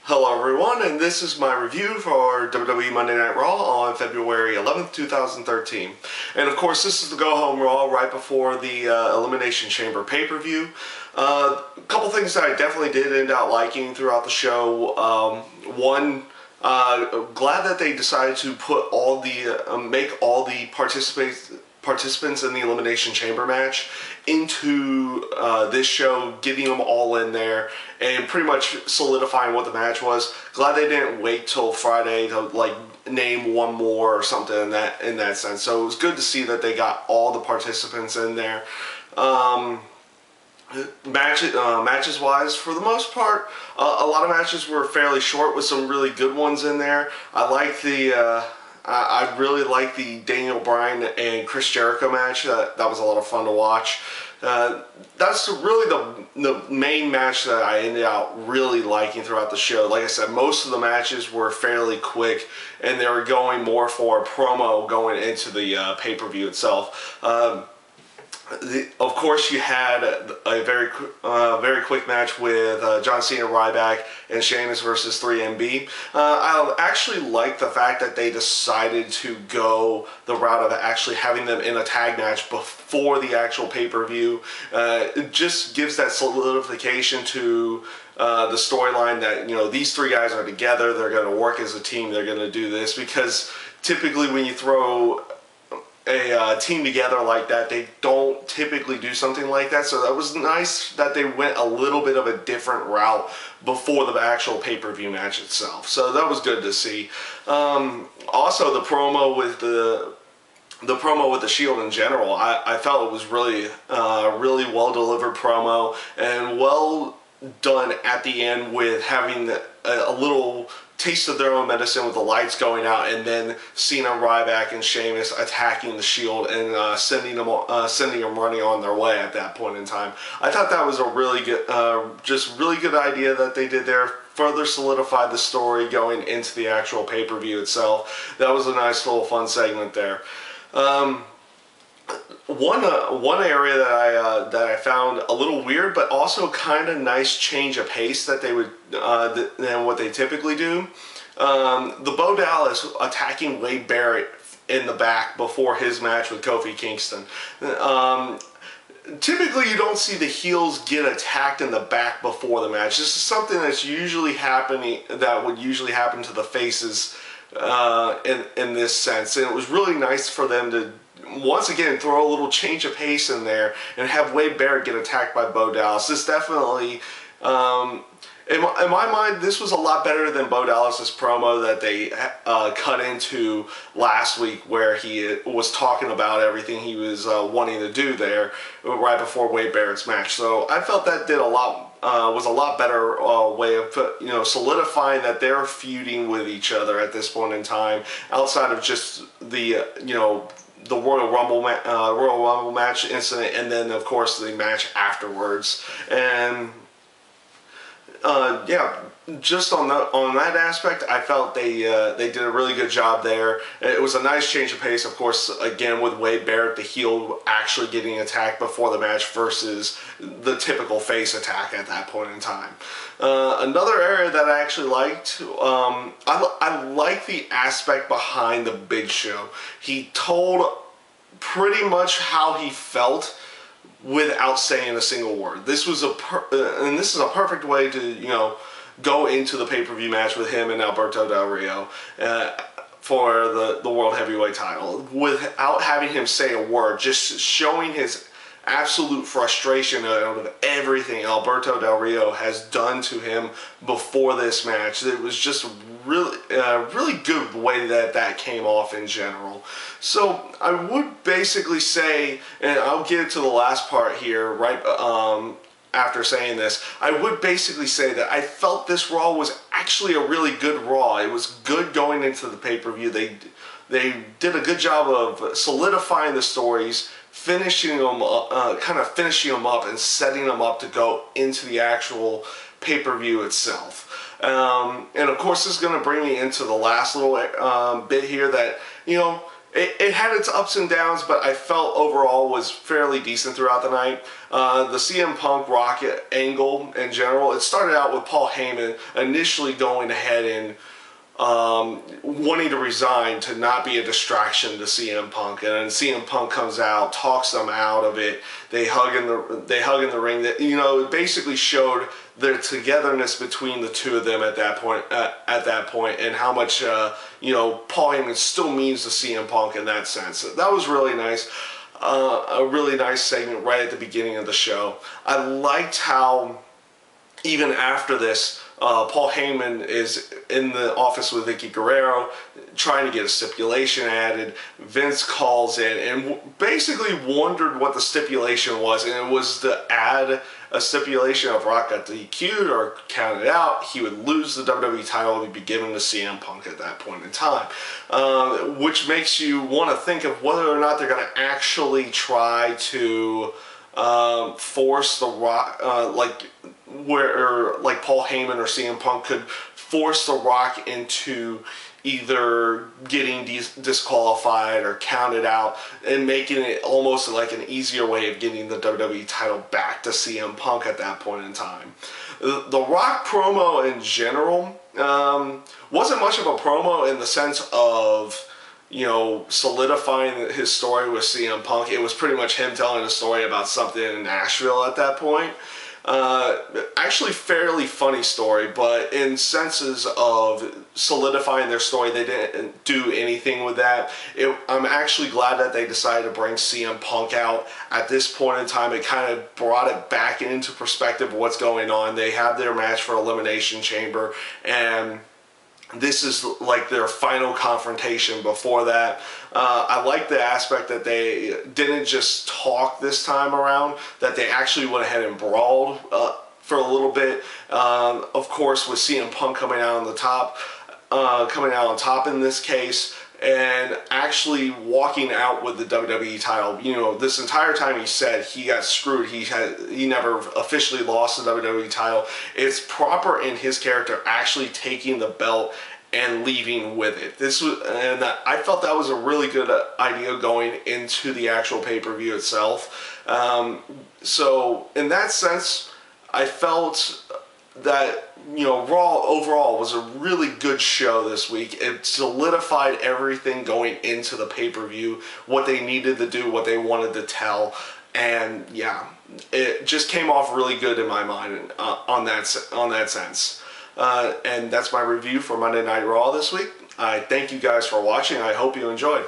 Hello everyone, and this is my review for WWE Monday Night Raw on February 11th, 2013. And of course, this is the go-home Raw right before the Elimination Chamber pay-per-view. A couple things that I definitely did end up liking throughout the show. One, glad that they decided to put all the, make all the participants in the Elimination Chamber match into this show, getting them all in there and pretty much solidifying what the match was. Glad they didn't wait till Friday to like name one more or something in that sense. So it was good to see that they got all the participants in there. Matches wise, for the most part, a lot of matches were fairly short with some really good ones in there. I really like the Daniel Bryan and Chris Jericho match. That was a lot of fun to watch. That's really the main match that I ended up really liking throughout the show. Like I said, most of the matches were fairly quick, and they were going more for a promo going into the pay-per-view itself. Of course, you had a very quick match with John Cena, Ryback, and Sheamus versus 3MB. I actually like the fact that they decided to go the route of actually having them in a tag match before the actual pay-per-view. It just gives that solidification to the storyline that, you know, these three guys are together, they're going to work as a team, they're going to do this, because typically when you throw a team together like that, they don't typically do something like that. So that was nice that they went a little bit of a different route before the actual pay-per-view match itself. So that was good to see. Also, the promo with the Shield in general, I felt it was really well delivered promo and well done at the end with having a little taste of their own medicine with the lights going out, and then Cena, Ryback, and Sheamus attacking the Shield and sending them running on their way at that point in time. I thought that was a really good, just really good idea that they did there. Further solidified the story going into the actual pay-per-view itself. That was a nice little fun segment there. One area that I found a little weird, but also kind of nice change of pace that they would than what they typically do. The Bo Dallas attacking Wade Barrett in the back before his match with Kofi Kingston. Typically, you don't see the heels get attacked in the back before the match. This is something that's usually happening, that would usually happen to the faces in this sense. And it was really nice for them to once again throw a little change of pace in there and have Wade Barrett get attacked by Bo Dallas. This definitely, in my mind, this was a lot better than Bo Dallas's promo that they cut into last week, where he was talking about everything he was wanting to do there right before Wade Barrett's match. So I felt that did was a lot better way of solidifying that they're feuding with each other at this point in time, outside of just the the Royal Rumble match incident, and then of course the match afterwards. And yeah, just on that aspect, I felt they did a really good job there. It was a nice change of pace, of course, again with Wade Barrett, the heel, actually getting attacked before the match versus the typical face attack at that point in time. Another area that I actually liked, I like the aspect behind the Big Show. He told pretty much how he felt without saying a single word. This was and this is a perfect way to go into the pay-per-view match with him and Alberto Del Rio for the World Heavyweight title without having him say a word, just showing his absolute frustration out of everything Alberto Del Rio has done to him before this match. It was just really good way that came off in general. So I would basically say, and I'll get to the last part here right after saying this, I would basically say that I felt this Raw was actually a really good Raw. It was good going into the pay-per-view. They did a good job of solidifying the stories, finishing them up and setting them up to go into the actual pay-per-view itself. And of course, this is going to bring me into the last little bit here that, it had its ups and downs, but I felt overall was fairly decent throughout the night. The CM Punk Rocket angle in general, it started out with Paul Heyman initially going ahead and wanting to resign to not be a distraction to CM Punk, and then CM Punk comes out, talks them out of it. They hug in the ring. That, you know, it basically showed their togetherness between the two of them at that point, and how much you know, Paul Heyman still means to CM Punk in that sense. That was really nice. A really nice segment right at the beginning of the show. I liked how even after this, Paul Heyman is in the office with Vicky Guerrero trying to get a stipulation added. Vince calls in and basically wondered what the stipulation was, and it was to add a stipulation of Rock got DQ'd or counted out. He would lose the WWE title and be given to CM Punk at that point in time, which makes you want to think of whether or not they're going to actually try to force the Rock, like Paul Heyman or CM Punk could force the Rock into either getting disqualified or counted out, and making it almost like an easier way of getting the WWE title back to CM Punk at that point in time. The Rock promo in general wasn't much of a promo in the sense of, you know, solidifying his story with CM Punk. It was pretty much him telling a story about something in Nashville at that point. Actually fairly funny story, but in senses of solidifying their story, they didn't do anything with that. I'm actually glad that they decided to bring CM Punk out at this point in time. It kind of brought it back into perspective of what's going on. They have their match for Elimination Chamber, and this is like their final confrontation before that. I like the aspect that they didn't just talk this time around, that they actually went ahead and brawled for a little bit. Of course, with CM Punk coming out on top in this case, and actually walking out with the WWE title. You know, this entire time he said he got screwed. He never officially lost the WWE title. It's proper in his character actually taking the belt and leaving with it. I felt that was a really good idea going into the actual pay-per-view itself. So in that sense, I felt that, you know, Raw overall was a really good show this week. It solidified everything going into the pay-per-view, what they needed to do, what they wanted to tell, and yeah, it just came off really good in my mind on that sense. And that's my review for Monday Night Raw this week. I thank you guys for watching. I hope you enjoyed.